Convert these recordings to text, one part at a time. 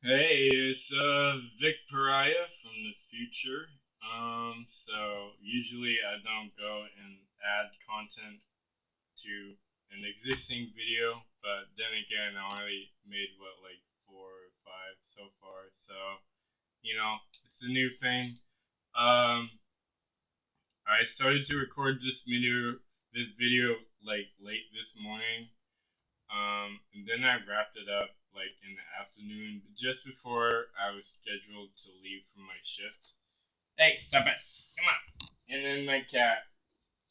Hey, it's Vic Pariah from the future. So usually I don't go and add content to an existing video, but then again, I only made like four or five so far. So it's a new thing. Um, I started to record this video like late this morning. And then I wrapped it up like in the afternoon, just before I was scheduled to leave for my shift. Hey, stop it! Come on! And then my cat,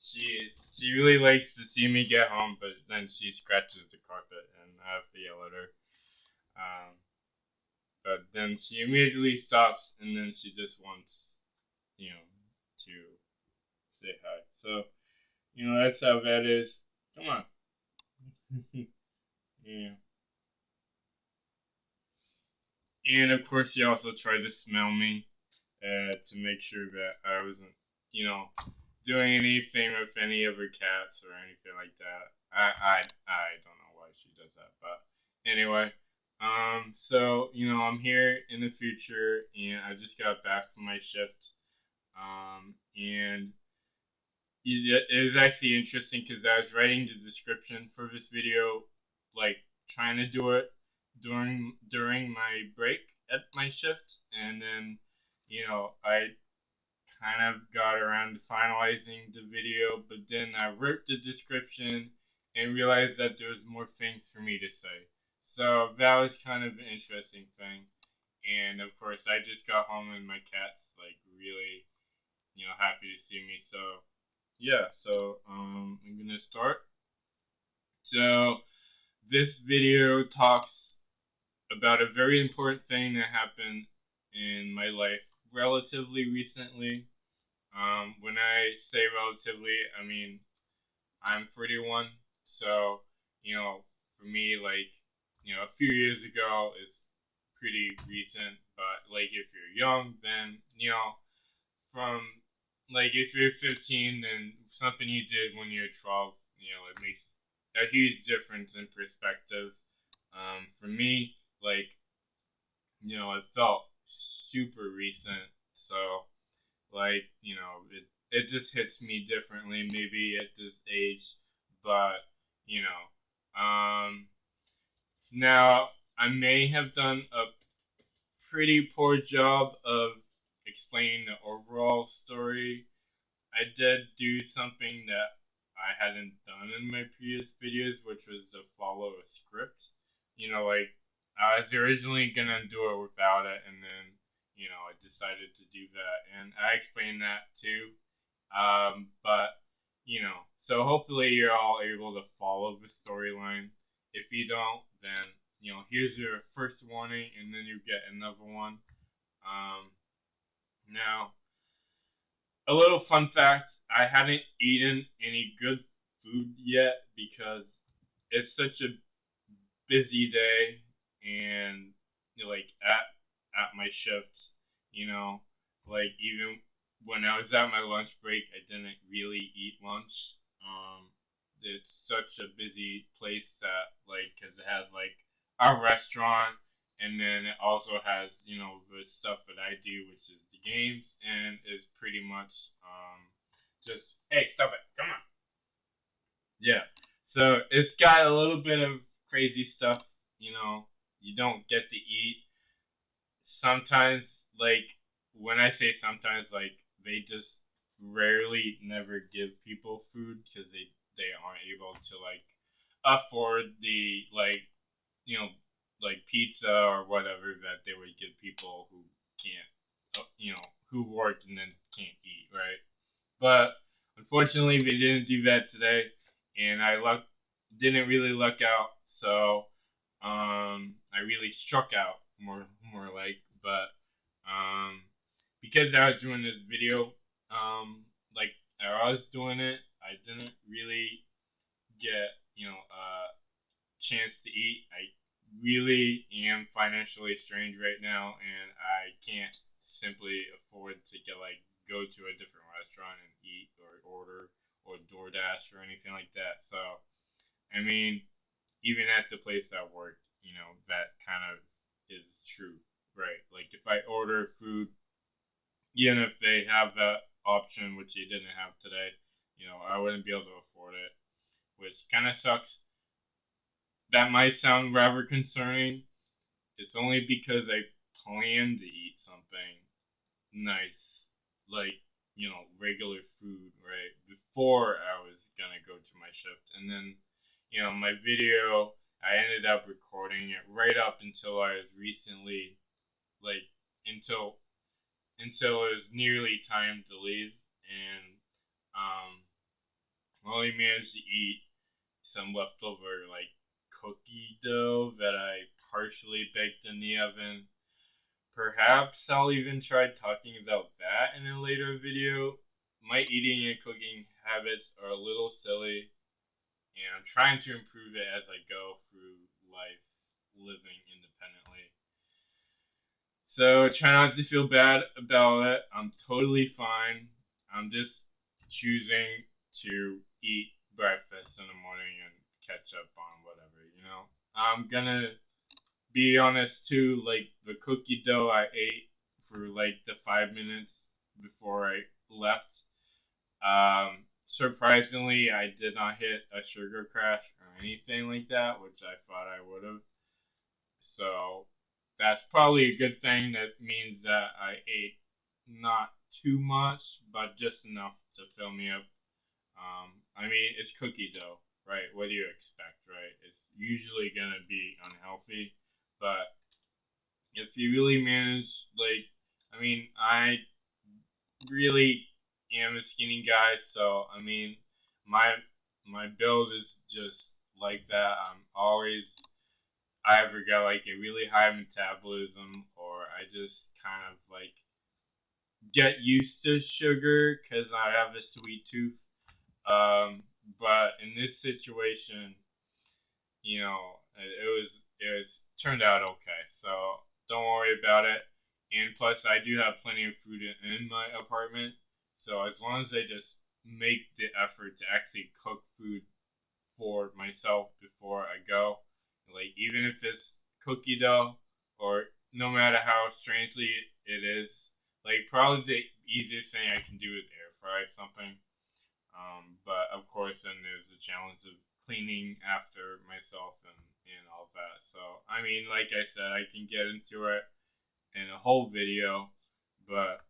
she really likes to see me get home, but then she scratches the carpet, and I have to yell at her. Um, but then she immediately stops, and then she just wants, to say hi. So that's how that is. Come on. Yeah. And of course, he also tried to smell me to make sure that I wasn't, you know, doing anything with any of her cats or anything like that. I don't know why she does that, but anyway. So I'm here in the future, and I just got back from my shift. And it was actually interesting because I was writing the description for this video, like trying to do it during my break at my shift, and then I kind of got around to finalizing the video, but then I wrote the description and realized that there was more things for me to say. So that was kind of an interesting thing. And of course, I just got home and my cat's like really, happy to see me. So yeah, so I'm gonna start. So this video talks about a very important thing that happened in my life relatively recently. When I say relatively, I mean I'm 31, so for me, like a few years ago is pretty recent. But like if you're young, then from like if you're 15, then something you did when you're 12, it makes a huge difference in perspective. For me, like it felt super recent, so like it just hits me differently maybe at this age, but you know, now I may have done a pretty poor job of explaining the overall story. I did do something that I hadn't done in my previous videos, which was to follow a script. Like I was originally gonna do it without it, and then I decided to do that, and I explained that too. But so hopefully you're all able to follow the storyline. If you don't, then here's your first warning, and then you get another one. Um, Now, a little fun fact: I haven't eaten any good food yet because it's such a busy day, and like at my shift, you know, like even when I was at my lunch break, I didn't really eat lunch. Um, it's such a busy place that like because it has like a restaurant, and then it also has the stuff that I do, which is the games, and is pretty much just hey, stop it, come on. Yeah. So it's got a little bit of crazy stuff, you don't get to eat. Sometimes, like, when I say sometimes, like, they just rarely never give people food because they aren't able to, like, afford the, like, you know, like pizza or whatever that they would give people who can't, who work and then can't eat, right? But unfortunately, they didn't do that today, and didn't really luck out. So I really struck out more like. But um, because I was doing this video, like I was doing it, I didn't really get a chance to eat. I really am financially strained right now, and I can't simply afford to go to a different restaurant and eat or order or DoorDash or anything like that. So I mean, even at the place I work, that kind of is true, right? Like if I order food, even if they have that option, which they didn't have today, I wouldn't be able to afford it, which kind of sucks. That might sound rather concerning. It's only because I plan to eat something nice, like, regular food, right? Before I was gonna go to my shift. And then, my video, I ended up recording it right up until I was recently, like, until it was nearly time to leave. And, I only managed to eat some leftover, like, cookie dough that I partially baked in the oven. Perhaps I'll even try talking about that in a later video. My eating and cooking habits are a little silly, and I'm trying to improve it as I go through life living independently. So try not to feel bad about it. I'm totally fine. I'm just choosing to eat breakfast in the morning and catch up on whatever. I'm gonna be honest too, like the cookie dough I ate for like the 5 minutes before I left. Surprisingly, I did not hit a sugar crash or anything like that, which I thought I would have. So that's probably a good thing. That means that I ate not too much, but just enough to fill me up. I mean, it's cookie dough, right? What do you expect, right? It's usually gonna be unhealthy, but if you really manage, like, I mean, I really am a skinny guy, so I mean, my my build is just like that. I either got like a really high metabolism, or I just kind of like get used to sugar because I have a sweet tooth. But in this situation, it was turned out okay. So don't worry about it. And plus, I do have plenty of food in my apartment. So as long as I just make the effort to actually cook food for myself before I go, like even if it's cookie dough, or no matter how strangely it is, like probably the easiest thing I can do is air fry something. But of course, then there's the challenge of cleaning after myself and all that. So, I mean, like I said, I can get into it in a whole video, but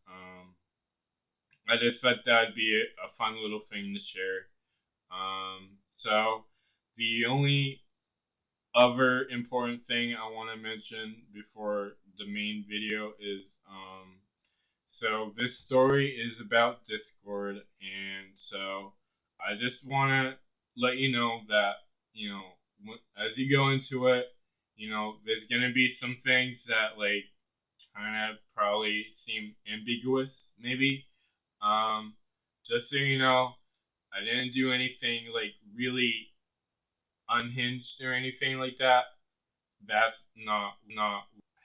I just thought that'd be a fun little thing to share. So, the only other important thing I want to mention before the main video is so this story is about Discord, and so I just want to let you know that as you go into it, there's gonna be some things that like kind of probably seem ambiguous, maybe. Um, just so you know, I didn't do anything like really unhinged or anything like that. That's not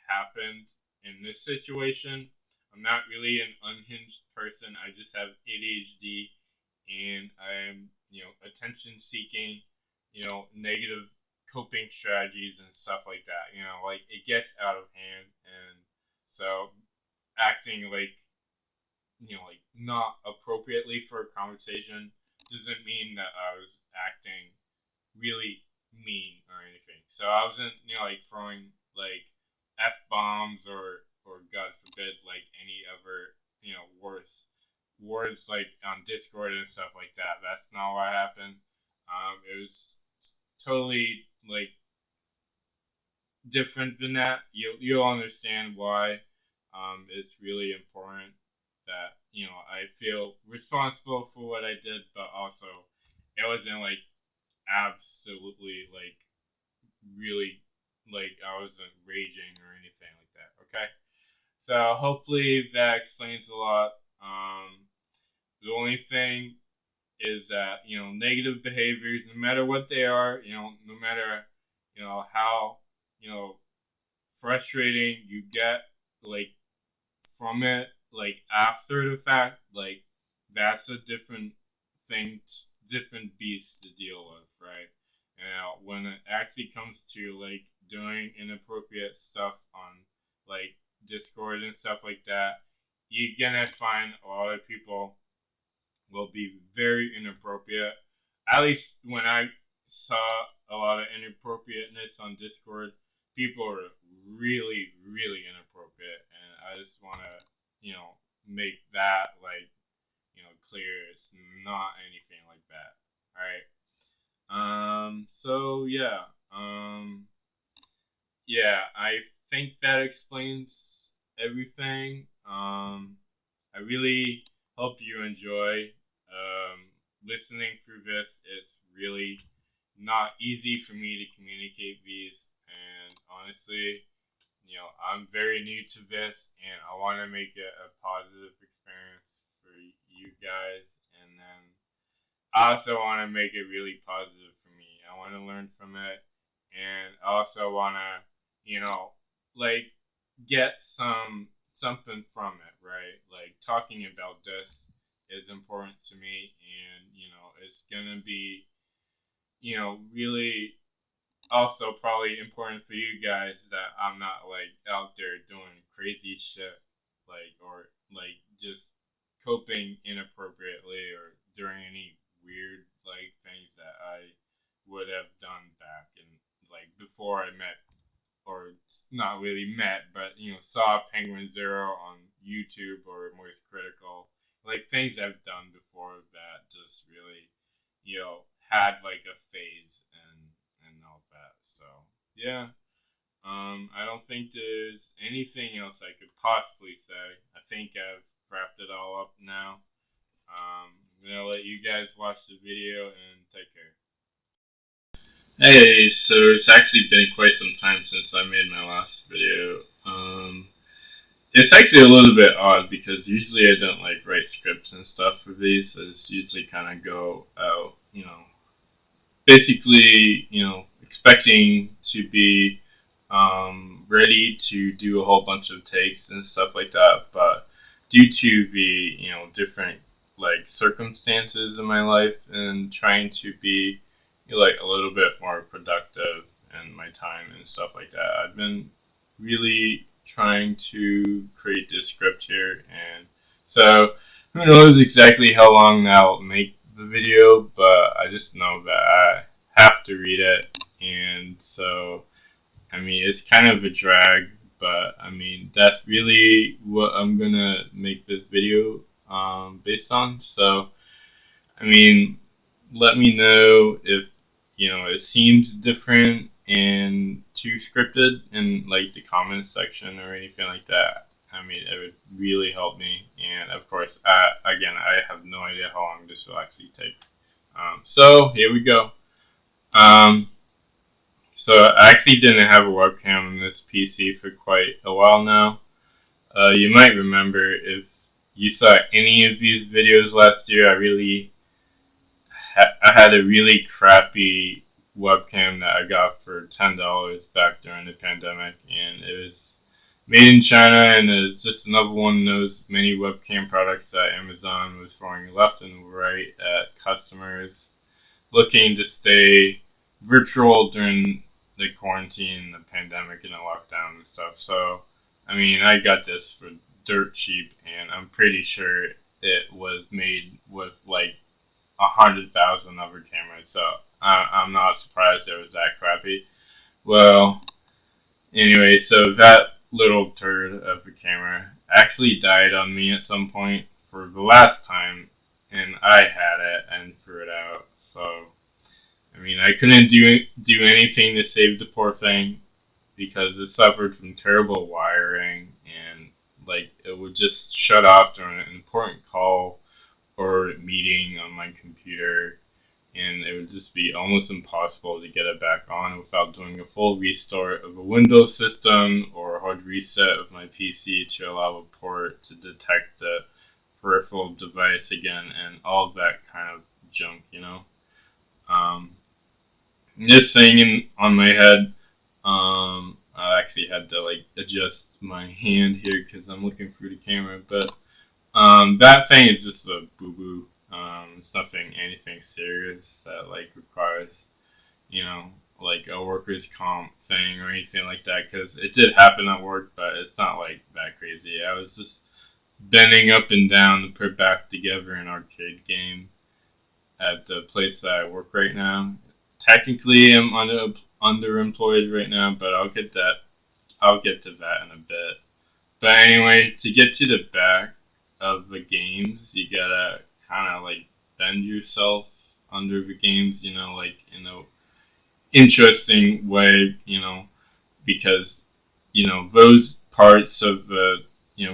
happened in this situation. I'm not really an unhinged person. I just have ADHD, and I'm attention seeking, negative coping strategies and stuff like that. Like it gets out of hand, and so acting like not appropriately for a conversation doesn't mean that I was acting really mean or anything. So I wasn't, like throwing like f bombs or God forbid like any other worse words like on Discord and stuff like that. That's not what happened. It was totally like different than that. You'll understand why. It's really important that I feel responsible for what I did, but also it wasn't like absolutely like really like I wasn't raging or anything like that. Okay, so hopefully that explains a lot. The only thing is that negative behaviors, no matter what they are, no matter how frustrating you get like from it, like after the fact, like that's a different thing, different beast to deal with, right? When it actually comes to like doing inappropriate stuff on like Discord and stuff like that, you're gonna find a lot of people will be very inappropriate. At least when I saw a lot of inappropriateness on Discord, people are really, really inappropriate, and I just want to, make that clear. It's not anything like that. All right. So yeah. Yeah. I think that explains everything. I really hope you enjoy listening through this. It's really not easy for me to communicate these, and honestly, I'm very new to this, and I want to make it a positive experience for you guys, and then I also want to make it really positive for me. I want to learn from it, and I also want to, like get something from it, right? Like talking about this is important to me, and it's gonna be, really also probably important for you guys that I'm not like out there doing crazy shit, or just coping inappropriately or doing any weird things that I would have done back in before I met, or not really met, but saw Penguin Zero on YouTube or Moist Critical, like things I've done before that just really, had like a phase and all that. So yeah, I don't think there's anything else I could possibly say. I think I've wrapped it all up now. I'm gonna let you guys watch the video and take care. Hey, so it's actually been quite some time since I made my last video. It's actually a little bit odd because usually I don't like write scripts and stuff for these. I just usually kind of go out, basically, expecting to be ready to do a whole bunch of takes and stuff like that. But due to the, different circumstances in my life and trying to be a little bit more productive in my time and stuff like that, I've been really trying to create this script here, and so who knows exactly how long that'll make the video, but I just know that I have to read it, and so I mean it's kind of a drag, but I mean that's really what I'm gonna make this video based on. So I mean, let me know if it seems different and too scripted in the comments section or anything like that. I mean, it would really help me. And of course, again, I have no idea how long this will actually take. So here we go. Um, so I actually didn't have a webcam on this PC for quite a while now. You might remember if you saw any of these videos last year, I had a really crappy webcam that I got for $10 back during the pandemic, and it was made in China, and it's just another one of those many webcam products that Amazon was throwing left and right at customers looking to stay virtual during the quarantine, the pandemic, and the lockdown and stuff. So, I mean, I got this for dirt cheap, and I'm pretty sure it was made with 100,000 other cameras, so I'm not surprised it was that crappy. Well, anyway, so that little turd of a camera actually died on me at some point for the last time, and I had it and threw it out. So, I mean, I couldn't do anything to save the poor thing because it suffered from terrible wiring, and it would just shut off during an important call or meeting on my computer, and it would just be almost impossible to get it back on without doing a full restart of a Windows system or a hard reset of my PC to allow a port to detect the peripheral device again, and all of that kind of junk, This thing on my head, I actually had to adjust my hand here because I'm looking through the camera, but that thing is just a boo boo. It's anything serious that requires, like a workers' comp thing or anything like that, because it did happen at work, but it's not like that crazy. I was just bending up and down to put back together an arcade game at the place that I work right now. Technically, I'm underemployed right now, but I'll get that. I'll get to that in a bit. But anyway, to get to the back of the games, you gotta kind of like bend yourself under the games, like in a interesting way, because those parts of the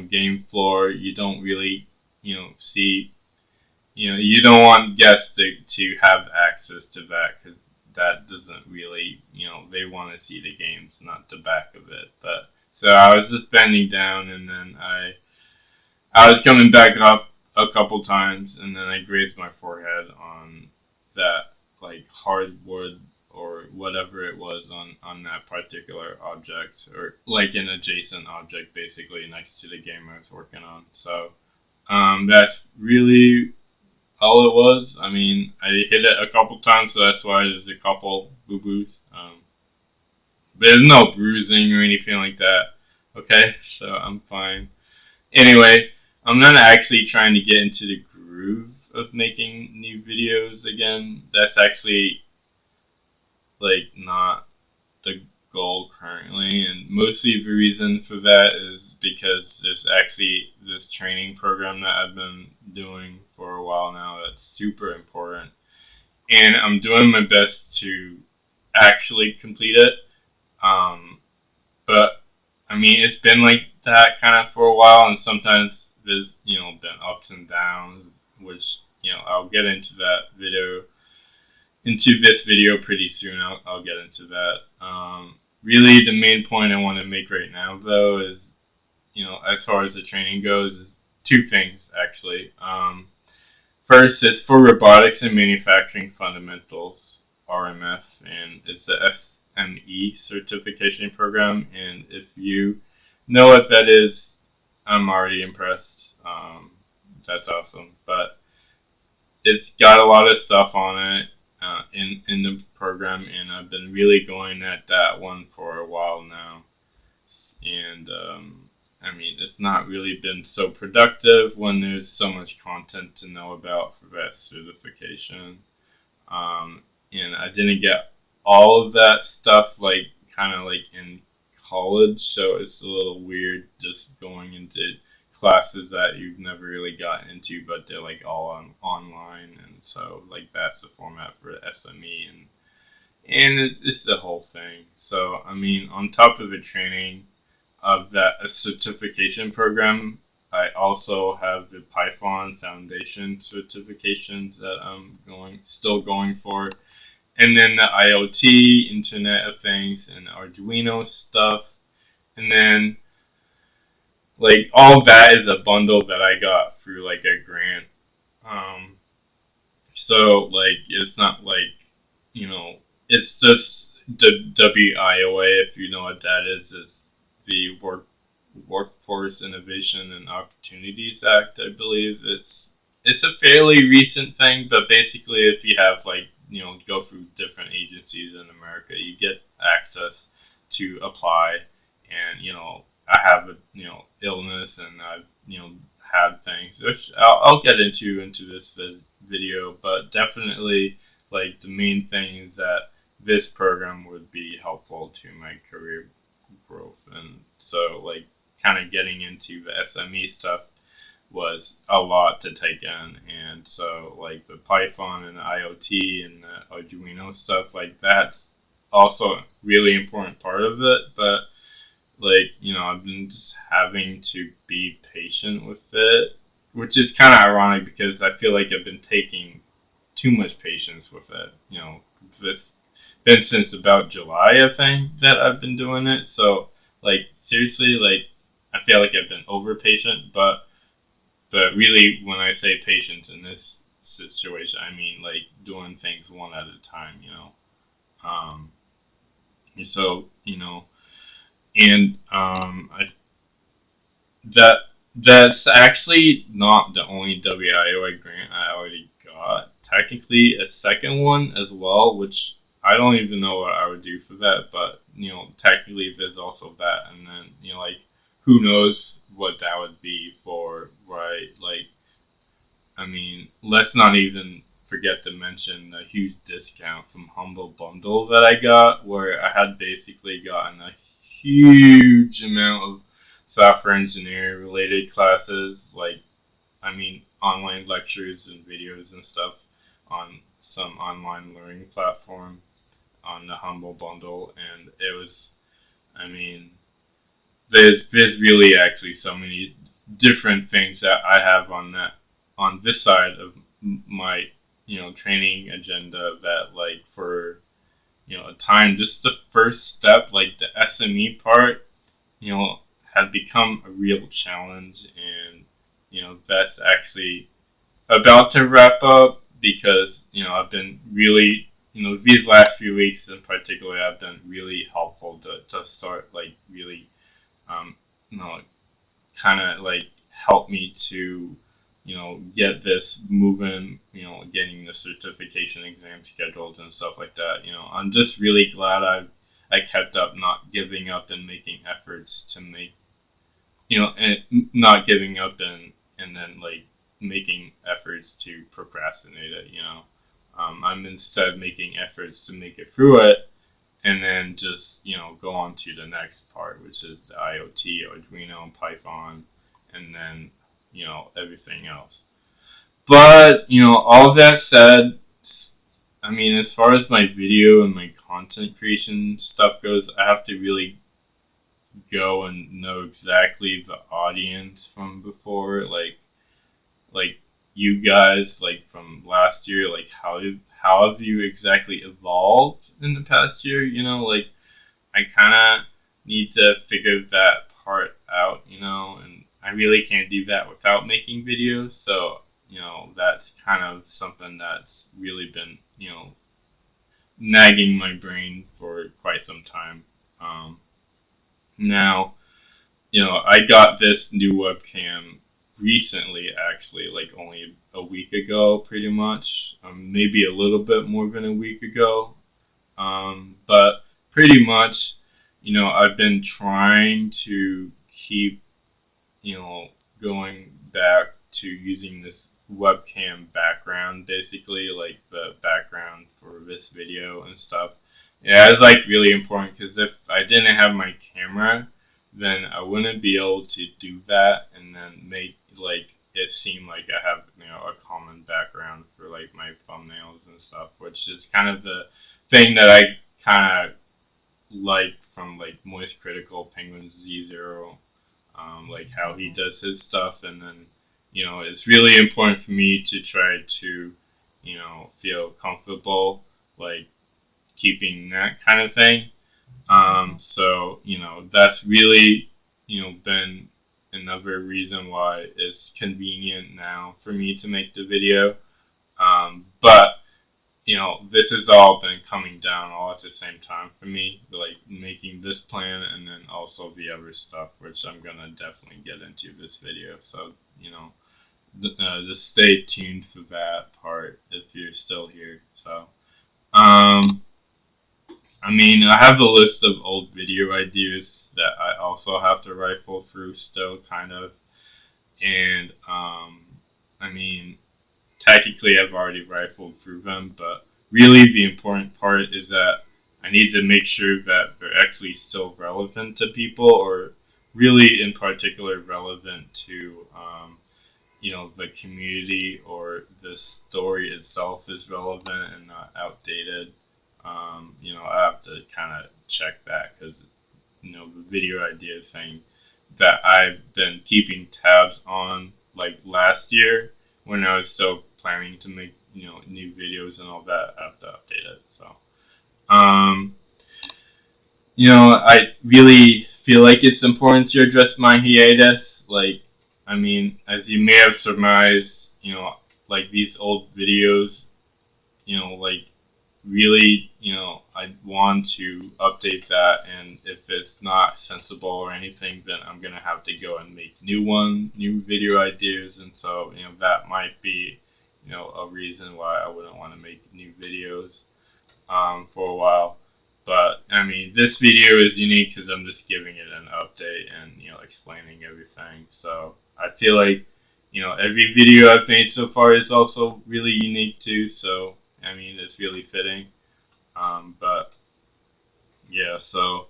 game floor you don't really see. You don't want guests to have access to that because that doesn't really, they want to see the games, not the back of it. But so I was just bending down, and then I was coming back up a couple times, and then I grazed my forehead on that like hardwood or whatever it was on that particular object, or like an adjacent object, basically next to the game I was working on. So that's really all it was. I mean, I hit it a couple times, so that's why there's a couple boo boos. But there's no bruising or anything like that. Okay, so I'm fine. Anyway, I'm not actually trying to get into the groove of making new videos again. That's actually like not the goal currently, and mostly the reason for that is because there's actually this training program that I've been doing for a while now that's super important, and I'm doing my best to actually complete it. But I mean, it's been like that kind of for a while, and sometimes there's been ups and downs, which I'll get into this video pretty soon. I'll get into that. Really, the main point I want to make right now, though, is as far as the training goes, is two things actually. First is for robotics and manufacturing fundamentals, RMF, and it's a SME certification program. And if you know what that is, I'm already impressed. That's awesome. But it's got a lot of stuff on it in the program, and I've been really going at that one for a while now. And I mean, it's not really been so productive when there's so much content to know about for that certification. And I didn't get all of that stuff like kind of like in college, so it's a little weird just going into classes that you've never really got into, but they're like all online, and so like that's the format for SME, and it's the whole thing. So I mean, on top of the training of that a certification program, I also have the Python Foundation certifications that I'm still going for, and then the IoT, Internet of Things, and Arduino stuff, and then like all that is a bundle that I got through like a grant. So like it's not like it's just the WIOA, if you know what that is. It's the Workforce Innovation and Opportunities Act, I believe. It's a fairly recent thing, but basically if you have like go through different agencies in America, you get access to apply. And I have a illness, and I've had things which I'll get into this video, but definitely like the main thing is that this program would be helpful to my career growth. And so like kind of getting into the SME stuff was a lot to take in, and so like the Python and the IoT and the Arduino stuff, like that's also a really important part of it. But like I've been just having to be patient with it, which is kind of ironic because I feel like I've been taking too much patience with it. This been since about July, I think, that I've been doing it. So like seriously, like I feel like I've been over patient, but really when I say patience in this situation, I mean like doing things one at a time. And so and that's actually not the only WIOA grant I already got. Technically, a second one as well, which I don't even know what I would do for that, but technically there's also that, and then like who knows what that would be for, right? Like, I mean, let's not even forget to mention the huge discount from Humble Bundle that I got, where I had basically gotten a huge amount of software engineering related classes, like, I mean, online lectures and videos and stuff on some online learning platform on the Humble Bundle, and it was, I mean, there's really actually so many different things that I have on this side of my training agenda that, like, for a time, just the first step, like the SME part, you know had become a real challenge, and that's actually about to wrap up, because I've been really, these last few weeks in particular have been really helpful to start, like, really um, you know kind of like help me to get this moving, getting the certification exam scheduled and stuff like that. I'm just really glad I kept up, not giving up and making efforts to make, and not giving up and then, like, making efforts to procrastinate it. I'm instead making efforts to make it through it, and then just go on to the next part, which is the IoT, Arduino, and Python, and then everything else. But all of that said, I mean, as far as my video and my content creation stuff goes, I have to really go and know exactly the audience from before, like you guys, like from last year, like how have you exactly evolved in the past year? Like, I kind of need to figure that part out, and I really can't do that without making videos. So that's kind of something that's really been nagging my brain for quite some time. Now, I got this new webcam recently, actually, like only a week ago, pretty much. Maybe a little bit more than a week ago. But pretty much, I've been trying to keep, going back to using this webcam background, basically, like the background for this video and stuff. Yeah, it's like really important, because if I didn't have my camera, then I wouldn't be able to do that and then make, like, it seem like I have a common background for, like, my thumbnails and stuff, which is kind of the thing that I kind of like from, like, Moist Critical Penguin Z0, like how he does his stuff, and then it's really important for me to try to feel comfortable, like, keeping that kind of thing. So that's really been another reason why it's convenient now for me to make the video. But this has all been coming down all at the same time for me, like making this plan and then also the other stuff, which I'm gonna definitely get into this video. So just stay tuned for that part if you're still here. So I mean, I have a list of old video ideas that I also have to rifle through still, kind of. And, I mean, technically I've already rifled through them, but really the important part is that I need to make sure that they're actually still relevant to people, or really in particular relevant to, the community, or the story itself is relevant and not outdated. I have to kind of check that, because the video idea thing that I've been keeping tabs on, like last year when I was still planning to make new videos and all that, I have to update it. So I really feel like it's important to address my hiatus. Like, I mean, as you may have surmised, like these old videos, like, really, I want to update that, and if it's not sensible or anything, then I'm gonna have to go and make new video ideas, and so that might be a reason why I wouldn't want to make new videos. for a while. But I mean, this video is unique because I'm just giving it an update and explaining everything. So I feel like every video I've made so far is also really unique too. So I mean, it's really fitting. But yeah, so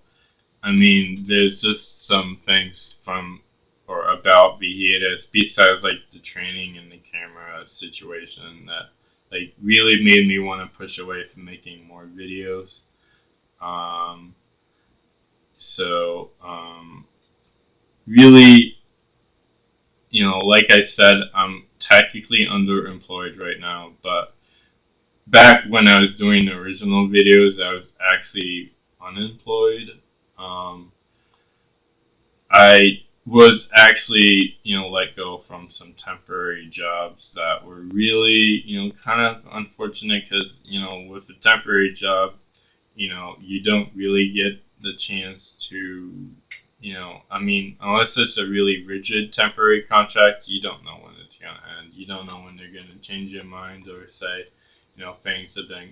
I mean, there's just some things from or about VHS besides like the training and the camera situation that like really made me want to push away from making more videos. Um, so really, like I said, I'm technically underemployed right now, but back when I was doing the original videos, I was actually unemployed. Um, I was actually, let go from some temporary jobs that were really, kind of unfortunate because, with a temporary job, you don't really get the chance to, I mean, unless it's a really rigid temporary contract, you don't know when it's going to end. You don't know when they're going to change your mind or say, things have been,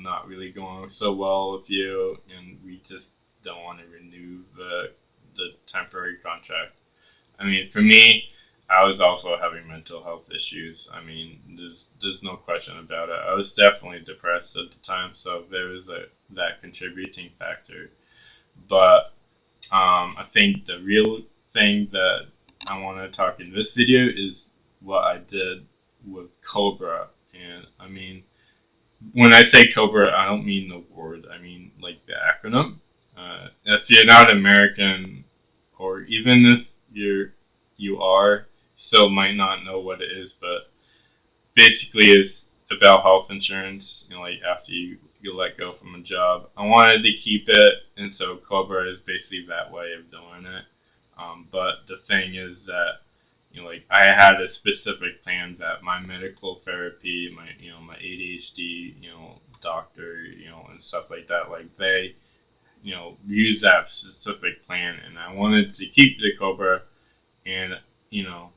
not really going so well with you, and we just don't want to renew the temporary contract. I mean, for me, I was also having mental health issues. I mean, there's no question about it. I was definitely depressed at the time, so there was that contributing factor. But I think the real thing that I want to talk in this video is what I did with Cobra. And I mean, when I say Cobra, I don't mean the word. I mean like the acronym. If you're not American, or even if you are, still might not know what it is, but basically it's about health insurance. Like after you let go from a job, I wanted to keep it, and so Cobra is basically that way of doing it. But the thing is that like I had a specific plan that my medical therapy, my ADHD, doctor, and stuff like that, like they, use that specific plan, and I wanted to keep the Cobra, and you know,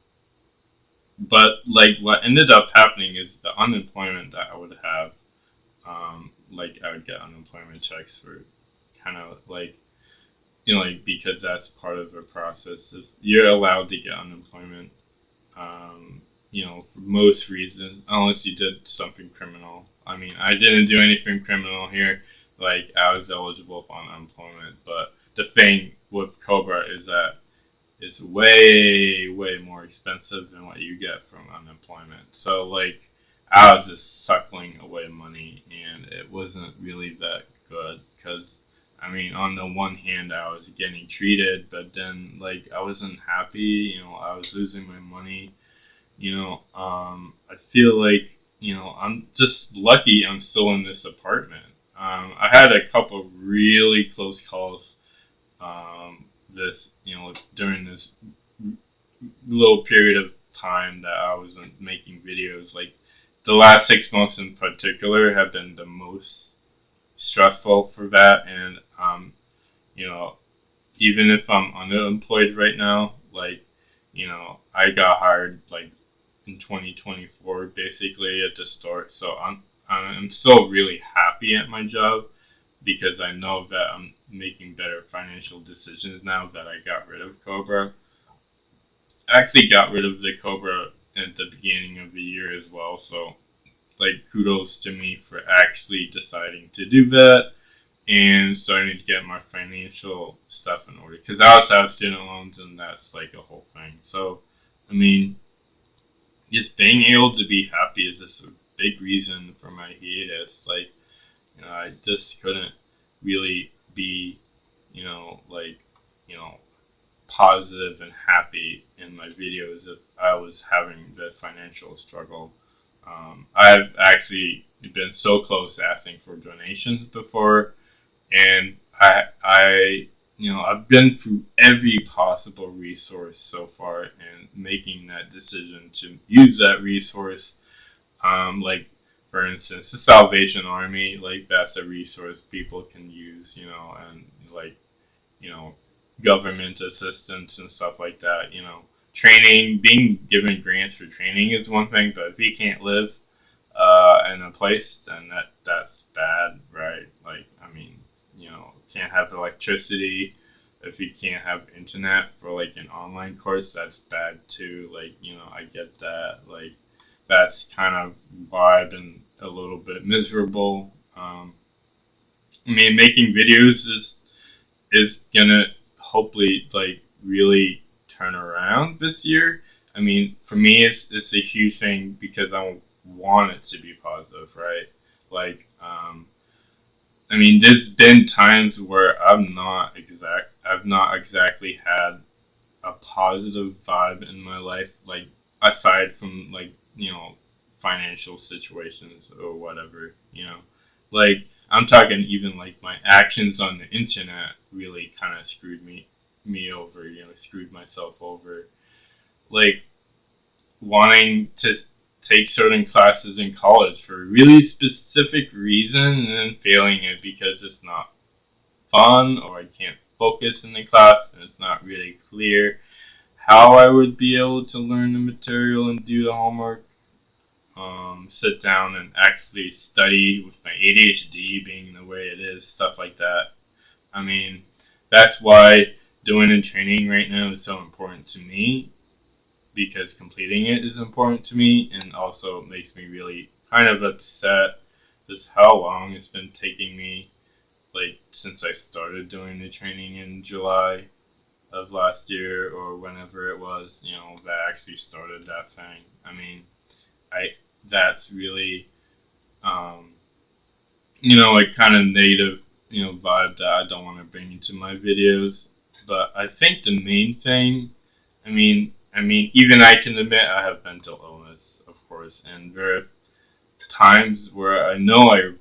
but like what ended up happening is the unemployment that I would have, like I would get unemployment checks for kind of like like because that's part of the process. If you're allowed to get unemployment, um, for most reasons, unless you did something criminal. I mean, I didn't do anything criminal here. Like, I was eligible for unemployment. But the thing with Cobra is that it's way, way more expensive than what you get from unemployment. So, like, I was just suckling away money, and it wasn't really that good because I mean, on the one hand, I was getting treated, but then like I wasn't happy. I was losing my money. I feel like I'm just lucky I'm still in this apartment. I had a couple really close calls. This during this little period of time that I wasn't making videos. Like the last 6 months in particular have been the most stressful for that, and you know, even if I'm unemployed right now, like, I got hired like in 2024 basically at the start. So I'm still really happy at my job because I know that I'm making better financial decisions now that I got rid of Cobra. I actually got rid of the Cobra at the beginning of the year as well. So like kudos to me for actually deciding to do that and starting to get my financial stuff in order. Because I also have student loans, and that's like a whole thing. So, I mean, just being able to be happy is just a big reason for my hiatus. Like, I just couldn't really be, like, you know, positive and happy in my videos if I was having the financial struggle. I've actually been so close asking for donations before, and I've been through every possible resource so far, and making that decision to use that resource, like for instance, the Salvation Army, like that's a resource people can use, and like you know, government assistance and stuff like that. Training, being given grants for training is one thing, but if you can't live, in a place, then that's bad, right? Like, I mean, can't have electricity. If you can't have internet for like an online course, that's bad too. Like, I get that. Like, that's kind of why I've been a little bit miserable. I mean, making videos is gonna hopefully like really turn around this year. I mean, for me, it's a huge thing because I want it to be positive, right? Like, I mean, there's been times where I've not exactly had a positive vibe in my life, like aside from like financial situations or whatever, like I'm talking even like my actions on the internet really kind of screwed me over, screwed myself over, like wanting to take certain classes in college for a really specific reason and then failing it because it's not fun or I can't focus in the class and it's not really clear how I would be able to learn the material and do the homework, sit down and actually study with my ADHD being the way it is, stuff like that. I mean, that's why doing the training right now is so important to me because completing it is important to me and also makes me really kind of upset just how long it's been taking me, like since I started doing the training in July of last year or whenever it was, that actually started that thing. I mean, I that's really, um, like kind of negative, vibe that I don't want to bring into my videos. But I think the main thing, even I can admit I have mental illness, of course, and there are times where I know I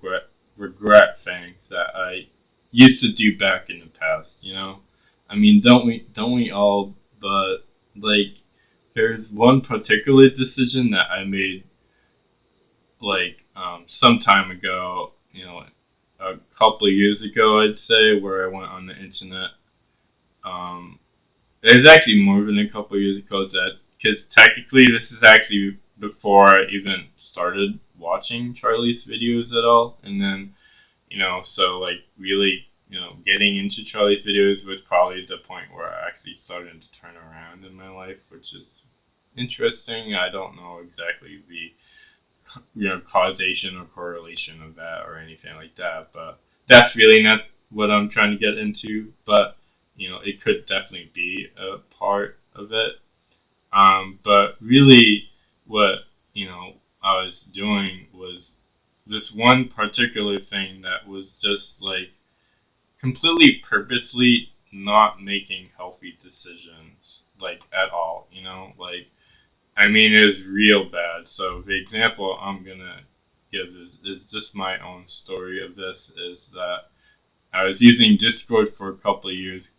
regret things that I used to do back in the past. I mean, don't we all? But like, there's one particular decision that I made like some time ago. A couple of years ago, I'd say, where I went on the internet. Um, it was actually more than a couple of years ago. That because technically this is actually before I even started watching Charlie's videos at all, and then so like really, getting into Charlie's videos was probably the point where I actually started to turn around in my life, which is interesting. I don't know exactly the causation or correlation of that or anything like that, but that's really not what I'm trying to get into. But it could definitely be a part of it. But really, what I was doing was this one particular thing that was just like completely purposely not making healthy decisions like at all. Like I mean, it was real bad. So the example I'm gonna give is just my own story of this. Is that I was using Discord for a couple of years,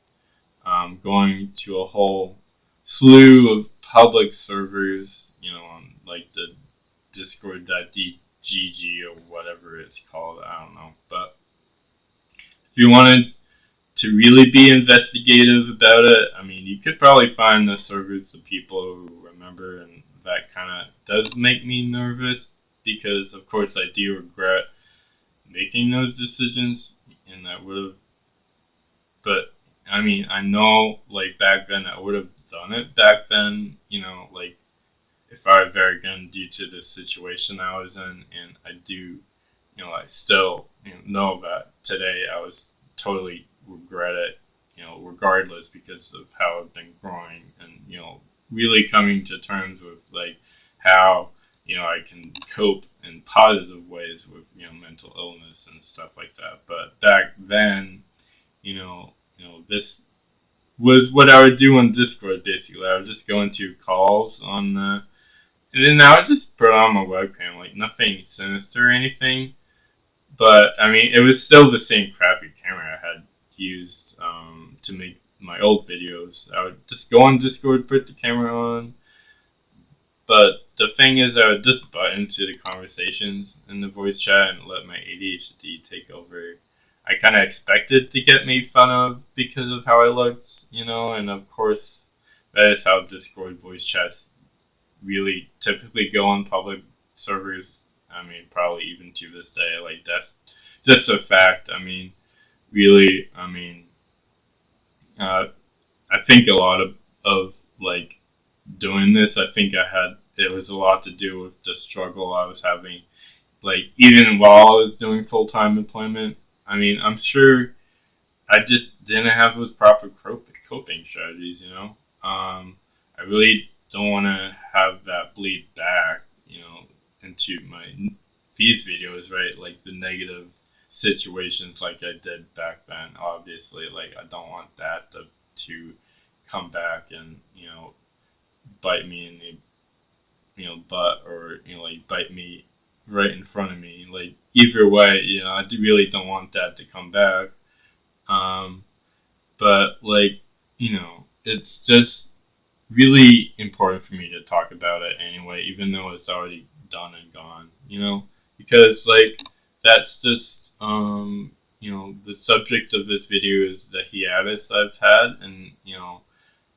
going to a whole slew of public servers, on like the Discord.gg or whatever it's called. I don't know. But if you wanted to really be investigative about it, I mean, you could probably find the servers of people who remember, and that kind of does make me nervous because, of course, I do regret making those decisions, and I would have. But I mean, I know like back then I would have done it back then, like if I were very young due to the situation I was in, and I do, I still know that today I was totally regret it, regardless because of how I've been growing and really coming to terms with like how I can cope in positive ways with mental illness and stuff like that. But back then, this was what I would do on Discord. Basically, I would just go into calls on and then I would just put on my webcam, like nothing sinister or anything. But I mean, it was still the same crappy camera I had used to make my old videos. I would just go on Discord, put the camera on. But the thing is, I would just butt into the conversations in the voice chat and let my ADHD take over. I kind of expected to get made fun of because of how I looked, and of course, that is how Discord voice chats really typically go on public servers I mean, probably even to this day, like that's just a fact. I mean, really, I mean, uh, I think a lot of like doing this, I think it was a lot to do with the struggle I was having, like even while I was doing full time employment. I mean, I'm sure I just didn't have those proper coping strategies, you know. I really don't want to have that bleed back, you know, into my these videos, right? Like the negative situations like I did back then. Obviously, like I don't want that to come back and, you know, bite me in the, you know, butt, or, you know, like bite me right in front of me. Like either way, you know, really don't want that to come back. Um, but like, you know, it's just really important for me to talk about it anyway, even though it's already done and gone, you know, because like that's just you know, the subject of this video is the hiatus I've had, and you know,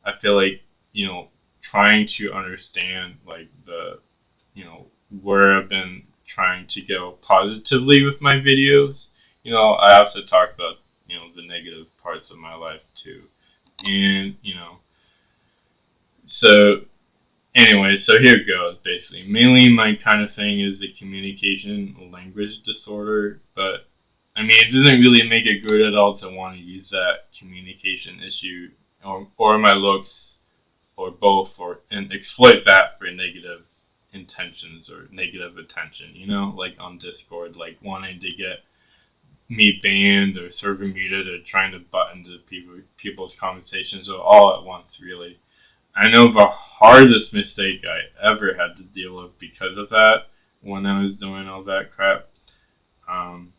I feel like, you know, trying to understand like the, you know, where I've been trying to go positively with my videos. You know, I have to talk about, you know, the negative parts of my life too. And, you know, so anyway, so here it goes basically. Mainly my kind of thing is a communication language disorder, but I mean, it doesn't really make it good at all to want to use that communication issue, or my looks, or both, or and exploit that for negative intentions or negative attention, you know, like on Discord, like wanting to get me banned or server muted or trying to butt into people's conversations all at once, really. I know the hardest mistake I ever had to deal with because of that when I was doing all that crap. Um,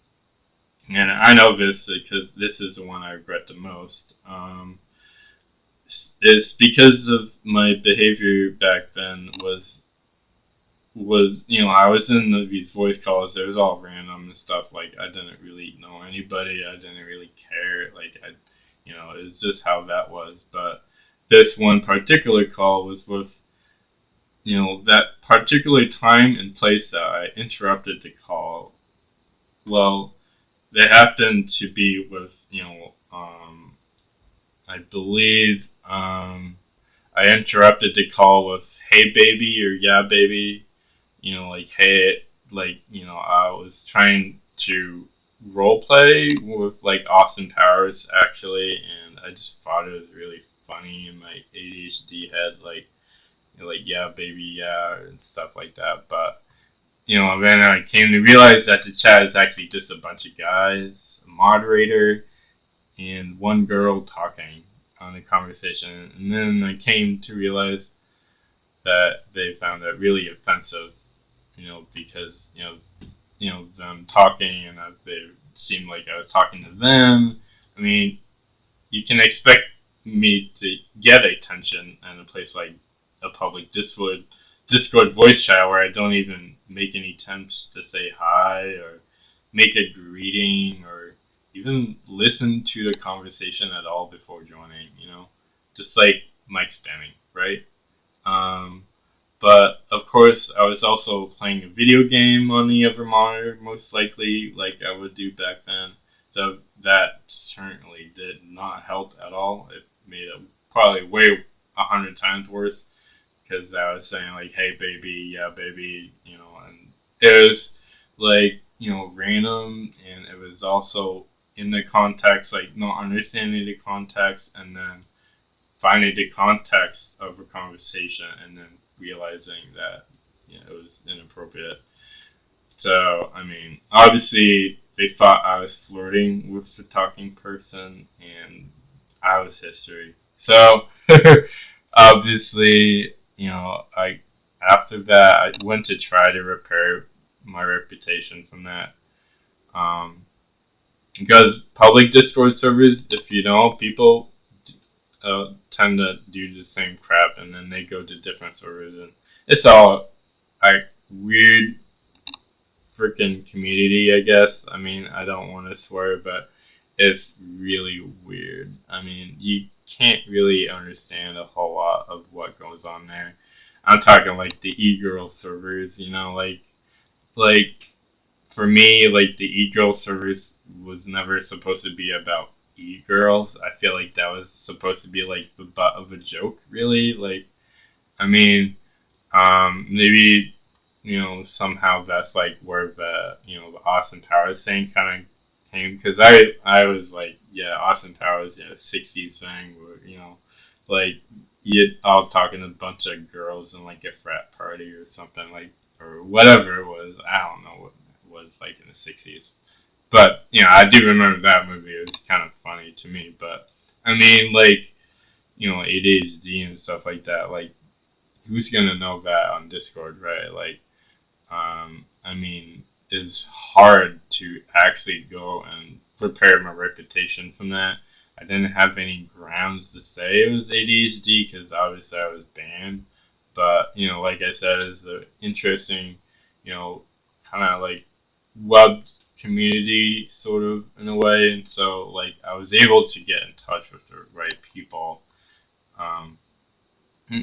and I know this because this is the one I regret the most. It's because of my behavior back then was, you know, I was in these voice calls. It was all random and stuff. Like I didn't really know anybody. I didn't really care. Like I, you know, it's just how that was. But this one particular call was with, you know, that particular time and place that I interrupted the call. Well, they happened to be with, you know, I believe I interrupted the call with "Hey baby" or "Yeah baby," you know, like hey, like, you know, I was trying to role play with like Austin Powers actually, and I just thought it was really funny in my ADHD head, like, you know, like "Yeah baby, yeah" and stuff like that. But you know, then I came to realize that the chat is actually just a bunch of guys, a moderator, and one girl talking on the conversation. And then I came to realize that they found it really offensive, you know, because, you know, them talking, and they seemed like I was talking to them. I mean, you can expect me to get attention in a place like a public Discord voice chat where I don't even make any attempts to say hi or make a greeting or even listen to the conversation at all before joining, you know, just like mic spamming, right? Um, but of course, I was also playing a video game on the other monitor, most likely, like I would do back then. So that certainly did not help at all. It made it probably way 100 times worse because I was saying like, "Hey baby, yeah baby," you know, and it was like, you know, random, and it was also in the context, like not understanding the context, and then finding the context of a conversation, and then realizing that, you know, it was inappropriate. So I mean, obviously they thought I was flirting with the talking person, and I was history. So obviously, you know, I after that I went to try to repair my reputation from that. Um, because public Discord servers, if you know, people tend to do the same crap, and then they go to different servers, and it's all like weird freaking community, I guess. I mean, I don't want to swear, but it's really weird. I mean, you can't really understand a whole lot of what goes on there. I'm talking like the e-girl servers, you know, like like for me, like the e-girl service was never supposed to be about e-girls. I feel like that was supposed to be like the butt of a joke, really. Like, I mean, maybe somehow that's like where the Austin Powers thing kind of came, because I was like, yeah, Austin Powers, yeah, 60s thing, where like you all talking to a bunch of girls in like a frat party or something, like, or whatever it was. I don't know what it was like in the 60s, but I do remember that movie. It was kind of funny to me, but I mean, like, ADHD and stuff like that, like, who's gonna know that on Discord, right? Like, I mean, it's hard to actually go and prepare my reputation from that. I didn't have any grounds to say it was ADHD because obviously I was banned. But, like I said, it's an interesting, kind of like web community sort of in a way. And so, like, I was able to get in touch with the right people. Um,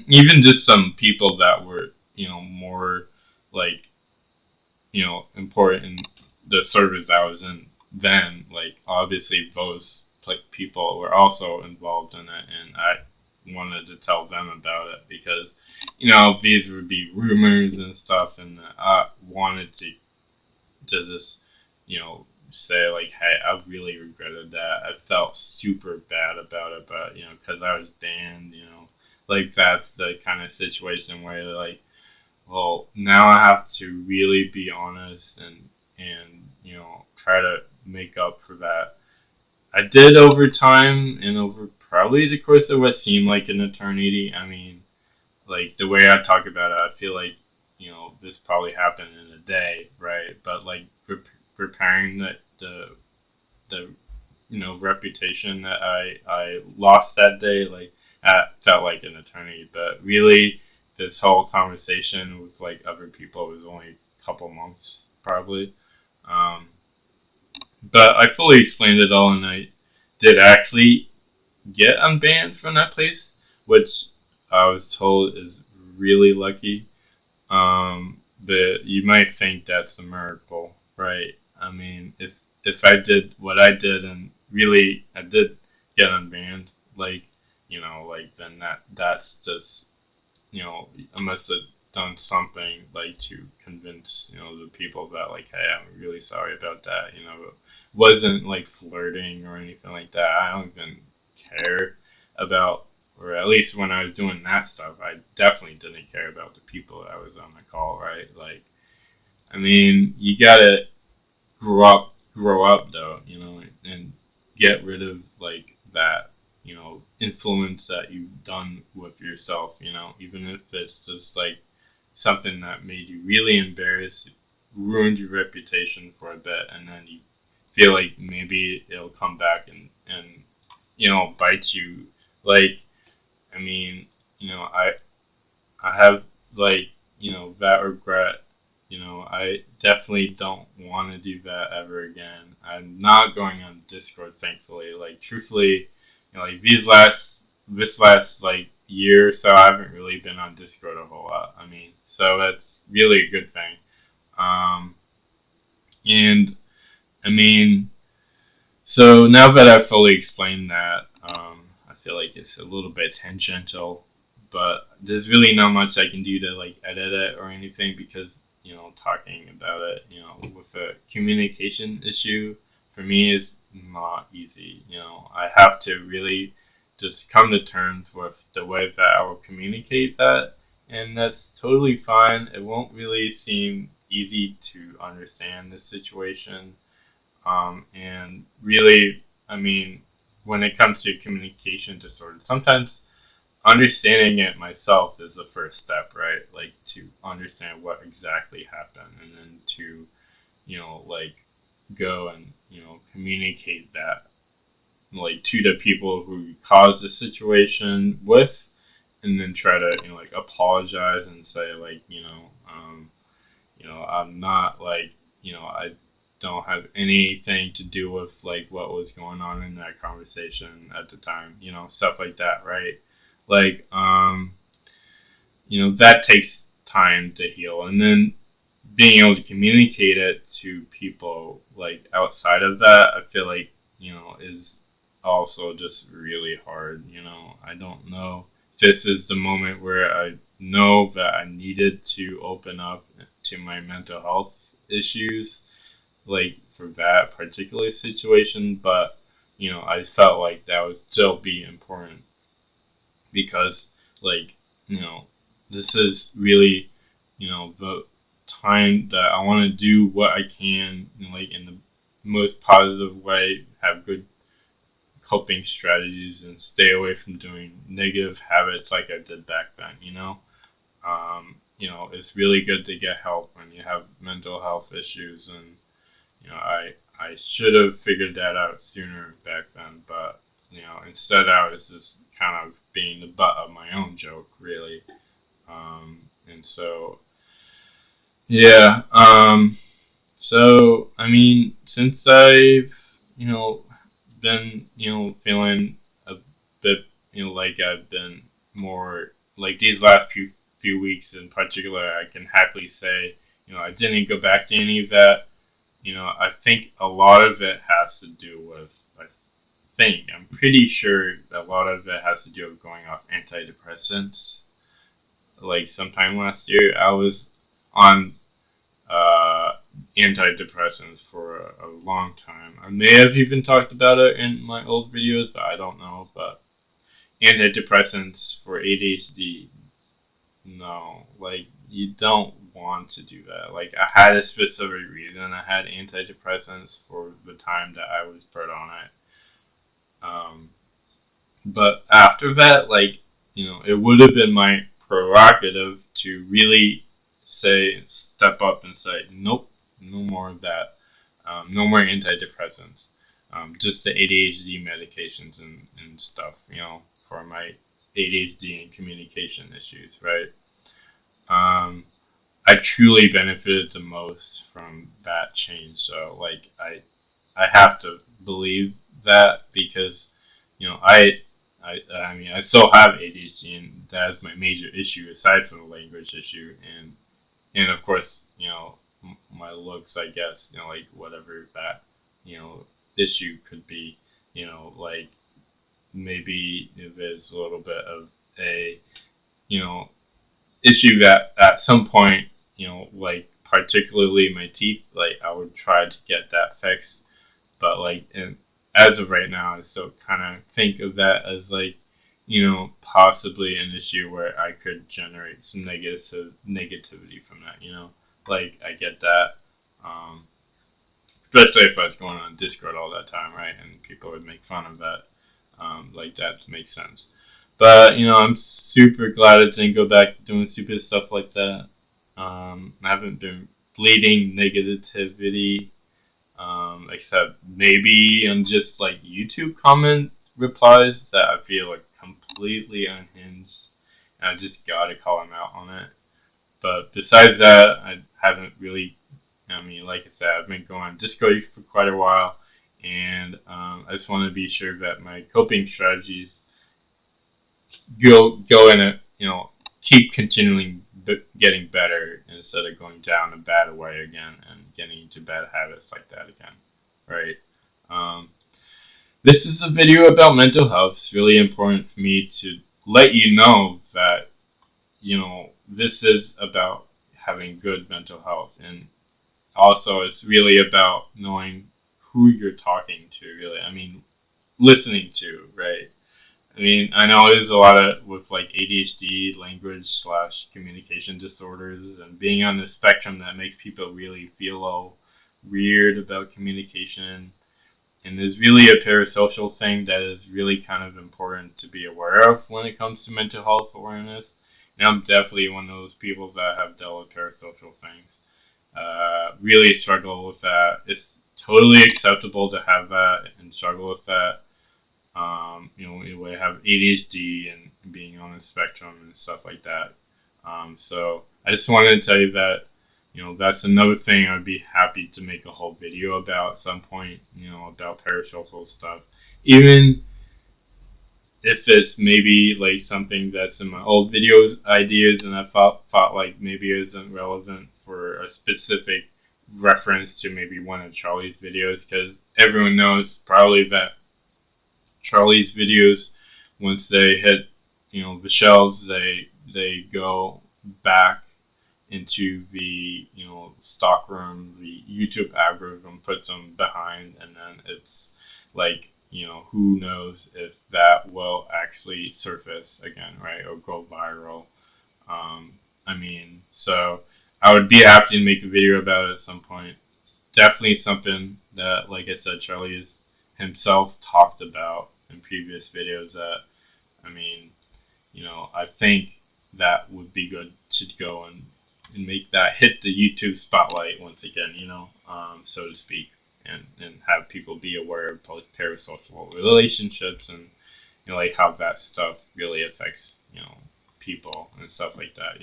Even just some people that were, more like important in the service I was in then. Like, obviously those people were also involved in it, and I wanted to tell them about it because these would be rumors and stuff, and I wanted to just say like, hey, I really regretted that. I felt super bad about it, but because I was banned, like that's the kind of situation where like, well, now I have to really be honest and try to make up for that. I did over time and over probably the course of what seemed like an eternity. I mean, like the way I talk about it, I feel like this probably happened in a day, right? But like preparing the reputation that I lost that day, like that felt like an eternity. But really, this whole conversation with like other people was only a couple months probably. Um, but I fully explained it all, and I did actually get unbanned from that place, which I was told is really lucky. But you might think that's a miracle, right? I mean, if I did what I did and really I did get unbanned, like like then that's just I must have done something like to convince the people that like, hey, I'm really sorry about that. It wasn't like flirting or anything like that. I don't even care about, or at least when I was doing that stuff, I definitely didn't care about the people that I was on the call, right? Like, I mean, you gotta grow up though, and get rid of like that, influence that you've done with yourself, even if it's just like something that made you really embarrassed, ruined your reputation for a bit, and then you feel like maybe it'll come back and bite you. Like, I mean, I have like that regret. I definitely don't want to do that ever again. I'm not going on Discord, thankfully. Like, truthfully, like this last like year or so, I haven't really been on Discord a whole lot. I mean, so that's really a good thing. Um, and I mean, so now that I've fully explained that, I feel like it's a little bit tangential, but there's really not much I can do to like edit it or anything because talking about it, with a communication issue for me is not easy. I have to really just come to terms with the way that I will communicate that, and that's totally fine. It won't really seem easy to understand this situation, and really, I mean, when it comes to communication disorders, sometimes understanding it myself is the first step, right? Like to understand what exactly happened, and then to, like go and communicate that like to the people who caused the situation with, and then try to like apologize and say like I'm not like I don't have anything to do with like what was going on in that conversation at the time, stuff like that, right? Like that takes time to heal, and then being able to communicate it to people like outside of that, I feel like, is also just really hard. I don't know if this is the moment where I know that I needed to open up to my mental health issues, like for that particular situation, but I felt like that would still be important because, like, this is really, the time that I want to do what I can, like in the most positive way, have good coping strategies, and stay away from doing negative habits like I did back then. It's really good to get help when you have mental health issues, and I should have figured that out sooner back then, but instead I was just kind of being the butt of my own joke, really. And so, yeah. So I mean, since I've been feeling a bit like I've been more like these last few weeks in particular, I can happily say I didn't go back to any of that. I think a lot of it has to do with, I'm pretty sure a lot of it has to do with going off antidepressants. Like sometime last year, I was on antidepressants for a long time. I may have even talked about it in my old videos, but I don't know. But antidepressants for ADHD, no, like you don't want to do that. Like I had a specific reason. I had antidepressants for the time that I was put on it. But after that, like it would have been my prerogative to really step up and say, nope, no more of that. No more antidepressants. Just the ADHD medications and stuff, for my ADHD and communication issues, right? I truly benefited the most from that change. So, like, I have to believe that because, I mean, I still have ADHD, and that's my major issue aside from the language issue, and of course, my looks, I guess, like whatever that, issue could be, like maybe there's a little bit of a, issue that at some point, like particularly my teeth, like I would try to get that fixed, but like, and as of right now, I still kind of think of that as like, possibly an issue where I could generate some negativity from that, like I get that, especially if I was going on Discord all that time, right, and people would make fun of that, like that makes sense. But I'm super glad I didn't go back to doing stupid stuff like that. I haven't been bleeding negativity, except maybe on just like YouTube comment replies that I feel like completely unhinged, and I just gotta call him out on it. But besides that, I haven't really. I mean, like I said, I've been going on Discord for quite a while, and I just want to be sure that my coping strategies go in it, keep continuing getting better instead of going down a bad way again and getting into bad habits like that again, right? This is a video about mental health. It's really important for me to let you know that this is about having good mental health, and also it's really about knowing who you're talking to. Really, I mean, listening to, right? I mean, I know there's a lot of with like ADHD, language/communication disorders, and being on the spectrum that makes people really feel weird about communication. And there's really a parasocial thing that is really kind of important to be aware of when it comes to mental health awareness. And I'm definitely one of those people that have dealt with parasocial things. Really struggle with that. It's totally acceptable to have that and struggle with that. We have ADHD and being on the spectrum and stuff like that. So I just wanted to tell you that, that's another thing I'd be happy to make a whole video about at some point, about parasocial stuff. Even if it's maybe like something that's in my old videos ideas and I thought like maybe it isn't relevant for a specific reference to maybe one of Charlie's videos, because everyone knows probably that Charlie's videos, once they hit the shelves, they go back into the stockroom. The YouTube algorithm puts them behind, and then it's like who knows if that will actually surface again, right, or go viral. I mean, so I would be happy to make a video about it at some point. It's definitely something that, like I said, Charlie has himself talked about in previous videos. That, I mean, I think that would be good to go and make that hit the YouTube spotlight once again, so to speak, and have people be aware of parasocial relationships and like how that stuff really affects people and stuff like that.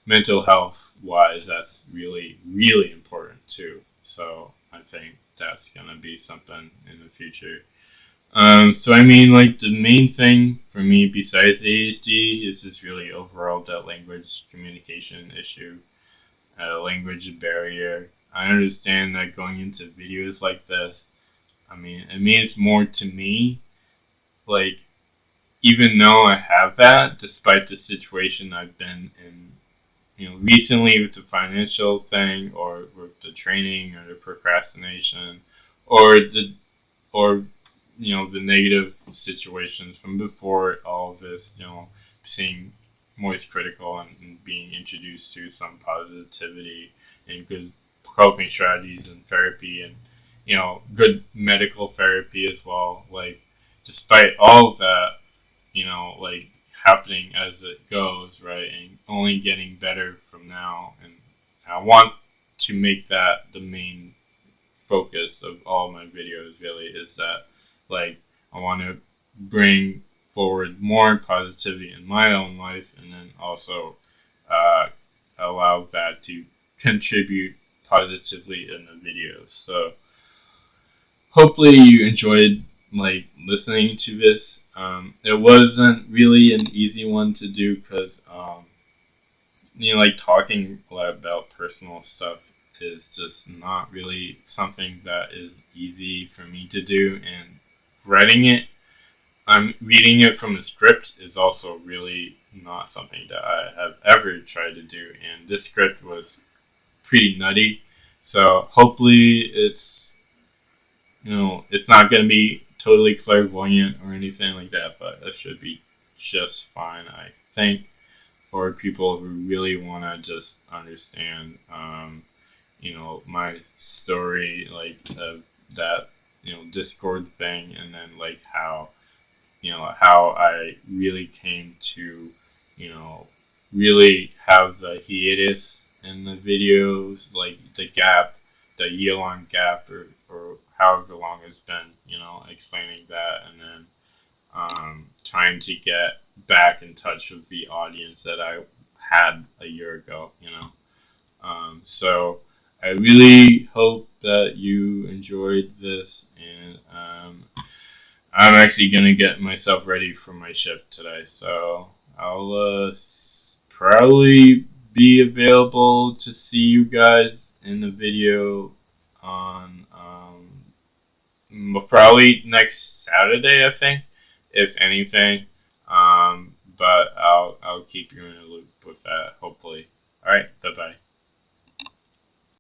Mental health wise, that's really really important too. So I think that's gonna be something in the future. So I mean, like the main thing for me besides ADHD is just really overall that language communication issue, language barrier. I understand that going into videos like this, I mean, it means more to me. Like, even though I have that, despite the situation I've been in, recently with the financial thing, or with the training, or the procrastination, or or the negative situations from before all of this, seeing more as critical and being introduced to some positivity and good coping strategies and therapy and good medical therapy as well. Like, despite all of that, like happening as it goes, right, and only getting better from now. And I want to make that the main focus of all my videos. Really, is that like I want to bring forward more positivity in my own life, and then also uh, allow that to contribute positively in the videos. So hopefully you enjoyed like listening to this. It wasn't really an easy one to do because like talking a lot about personal stuff is just not really something that is easy for me to do, and writing it, I'm reading it from a script is also really not something that I have ever tried to do, and this script was pretty nutty. So hopefully it's not going to be totally clairvoyant or anything like that, but it should be just fine, I think, for people who really want to just understand, my story, like that, Discord thing, and then like how I really came to, really have the hiatus in the videos, like the gap, the year-long gap, or however long it's been, explaining that, and then trying to get back in touch with the audience that I had a year ago, So I really hope that you enjoyed this, and I'm actually gonna get myself ready for my shift today, so I'll probably be available to see you guys in the video on probably next Saturday, I think, if anything. But I'll keep you in a loop with that, hopefully. All right, bye bye.